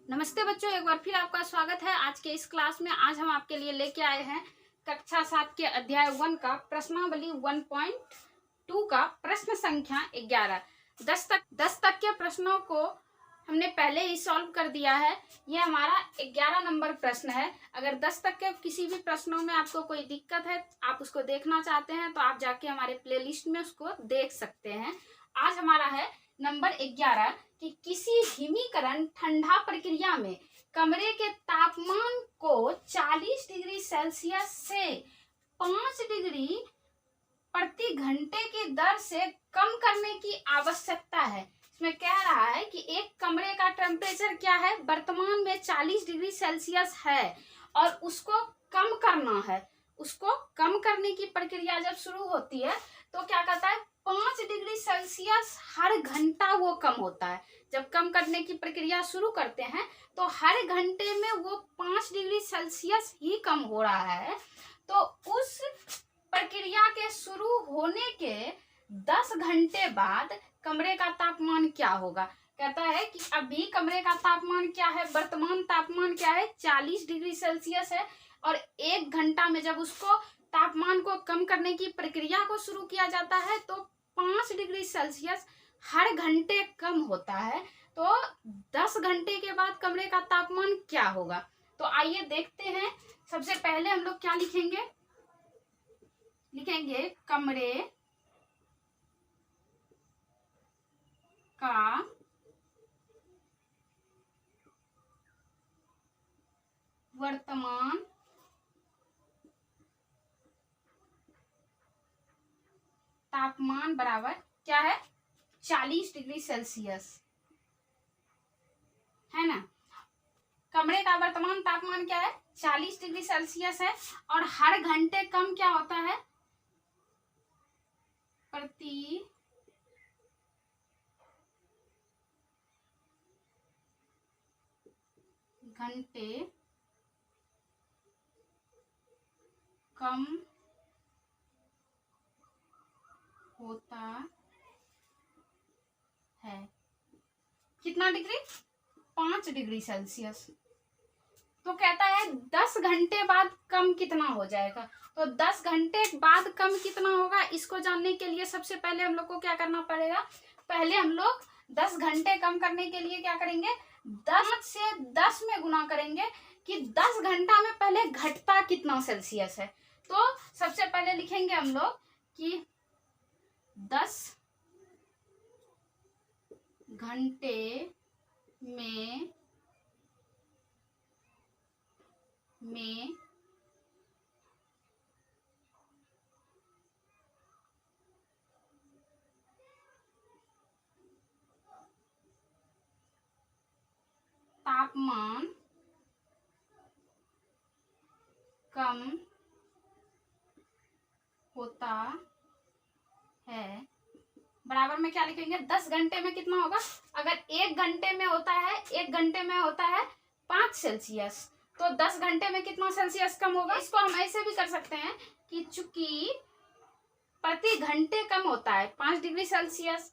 नमस्ते बच्चों, एक बार फिर आपका स्वागत है आज के इस क्लास में। आज हम आपके लिए लेके आए हैं कक्षा 7 के अध्याय 1 का प्रश्नावली 1.2 का प्रश्न संख्या 11। 10 तक के प्रश्नों को हमने पहले ही सॉल्व कर दिया है। ये हमारा 11 नंबर प्रश्न है। अगर 10 तक के किसी भी प्रश्नों में आपको कोई दिक्कत है, आप उसको देखना चाहते हैं तो आप जाके हमारे प्लेलिस्ट में उसको देख सकते हैं। आज हमारा है नंबर 11 कि किसी हिमीकरण ठंडा प्रक्रिया में कमरे के तापमान को 40 डिग्री सेल्सियस से 5 डिग्री प्रति घंटे की दर से कम करने की आवश्यकता है। इसमें कह रहा है कि एक कमरे का टेम्परेचर क्या है, वर्तमान में 40 डिग्री सेल्सियस है और उसको कम करना है। उसको कम करने की प्रक्रिया जब शुरू होती है तो क्या कहता है, 5 डिग्री सेल्सियस हर घंटा वो कम होता है। जब कम करने की प्रक्रिया शुरू करते हैं तो हर घंटे में वो 5 डिग्री सेल्सियस ही कम हो रहा है। तो उस प्रक्रिया के शुरू होने के 10 घंटे बाद कमरे का तापमान क्या होगा। कहता है कि अभी कमरे का तापमान क्या है, वर्तमान तापमान क्या है, 40 डिग्री सेल्सियस है और 1 घंटा में जब उसको तापमान को कम करने की प्रक्रिया को शुरू किया जाता है तो 5 डिग्री सेल्सियस हर घंटे कम होता है। तो 10 घंटे के बाद कमरे का तापमान क्या होगा। तो आइए देखते हैं। सबसे पहले हम लोग क्या लिखेंगे, कमरे का वर्तमान तापमान बराबर क्या है, 40 डिग्री सेल्सियस है ना। कमरे का वर्तमान तापमान क्या है, 40 डिग्री सेल्सियस है और हर घंटे कम क्या होता है, प्रति घंटे कम होता है। कितना डिग्री, 5 डिग्री सेल्सियस। तो कहता है 10 घंटे बाद कम कितना हो जाएगा। तो 10 घंटे बाद कम कितना होगा, इसको जानने के लिए सबसे पहले हम लोग को क्या करना पड़ेगा, पहले हम लोग 10 घंटे कम करने के लिए क्या करेंगे, 10 से 10 में गुना करेंगे कि 10 घंटा में पहले घटता कितना सेल्सियस है। तो सबसे पहले लिखेंगे हम लोग कि 10 घंटे में तापमान कम होता है। बराबर में क्या लिखेंगे, 10 घंटे में कितना होगा। अगर 1 घंटे में होता है, 1 घंटे में होता है 5 सेल्सियस, तो 10 घंटे में कितना सेल्सियस कम होगा। इसको हम ऐसे भी कर सकते हैं कि चूंकि प्रति घंटे कम होता है 5 डिग्री सेल्सियस,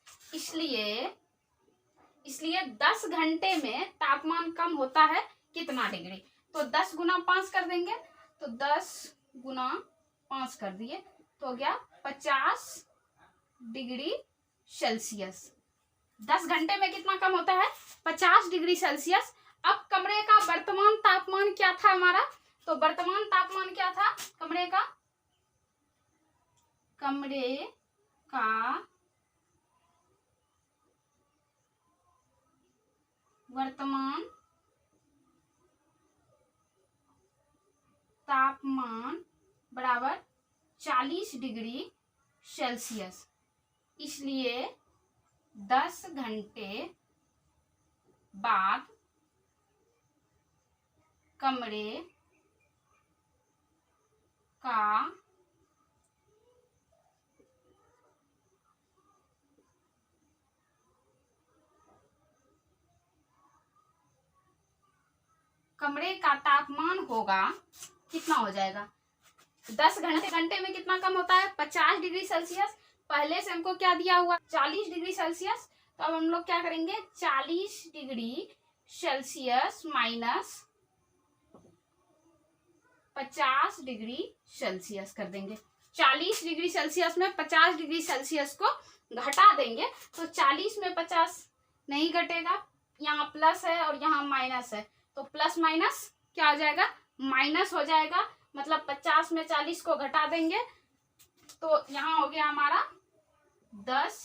इसलिए 10 घंटे में तापमान कम होता है कितना डिग्री। तो 10 गुना 5 कर देंगे, तो 10 गुना 5 कर दिए तो हो गया 50 डिग्री सेल्सियस। 10 घंटे में कितना कम होता है, 50 डिग्री सेल्सियस। अब कमरे का वर्तमान तापमान क्या था हमारा, तो वर्तमान तापमान क्या था कमरे का वर्तमान तापमान बराबर 40 डिग्री सेल्सियस। इसलिए 10 घंटे बाद कमरे का तापमान होगा कितना हो जाएगा, 10 घंटे में कितना कम होता है, 50 डिग्री सेल्सियस। पहले से हमको क्या दिया हुआ, 40 डिग्री सेल्सियस। तो अब हम लोग क्या करेंगे, 40 degree Celsius minus 50 degree Celsius कर देंगे। 40 डिग्री सेल्सियस में 50 डिग्री सेल्सियस को घटा देंगे तो 40 में 50 नहीं घटेगा, यहाँ प्लस है और यहाँ माइनस है, तो प्लस माइनस क्या हो जाएगा, माइनस हो जाएगा। मतलब 50 में 40 को घटा देंगे तो यहाँ हो गया हमारा 10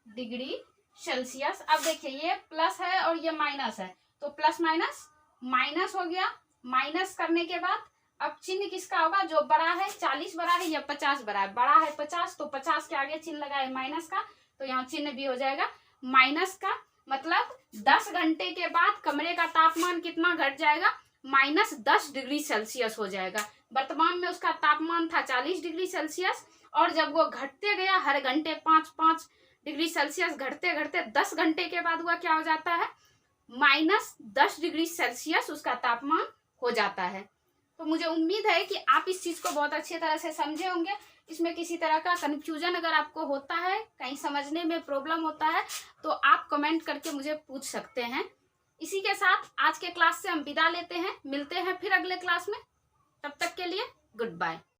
डिग्री सेल्सियस। अब देखिए ये प्लस है और ये माइनस है, तो प्लस माइनस माइनस हो गया। माइनस करने के बाद अब चिन्ह किसका होगा, जो बड़ा है, 40 बड़ा है या 50 बड़ा है, बड़ा है 50 तो 50 के आगे चिन्ह लगा है माइनस का, तो यहाँ चिन्ह भी हो जाएगा माइनस का। मतलब 10 घंटे के बाद कमरे का तापमान कितना घट जाएगा, -10 डिग्री सेल्सियस हो जाएगा। वर्तमान में उसका तापमान था 40 डिग्री सेल्सियस, और जब वो घटते गया हर घंटे 5-5 डिग्री सेल्सियस घटते घटते 10 घंटे के बाद हुआ क्या हो जाता है, -10 डिग्री सेल्सियस उसका तापमान हो जाता है। तो मुझे उम्मीद है कि आप इस चीज को बहुत अच्छी तरह से समझे होंगे। इसमें किसी तरह का कंफ्यूजन अगर आपको होता है, कहीं समझने में प्रॉब्लम होता है, तो आप कमेंट करके मुझे पूछ सकते हैं। इसी के साथ आज के क्लास से हम विदा लेते हैं, मिलते हैं फिर अगले क्लास में। तब तक के लिए गुड बाय।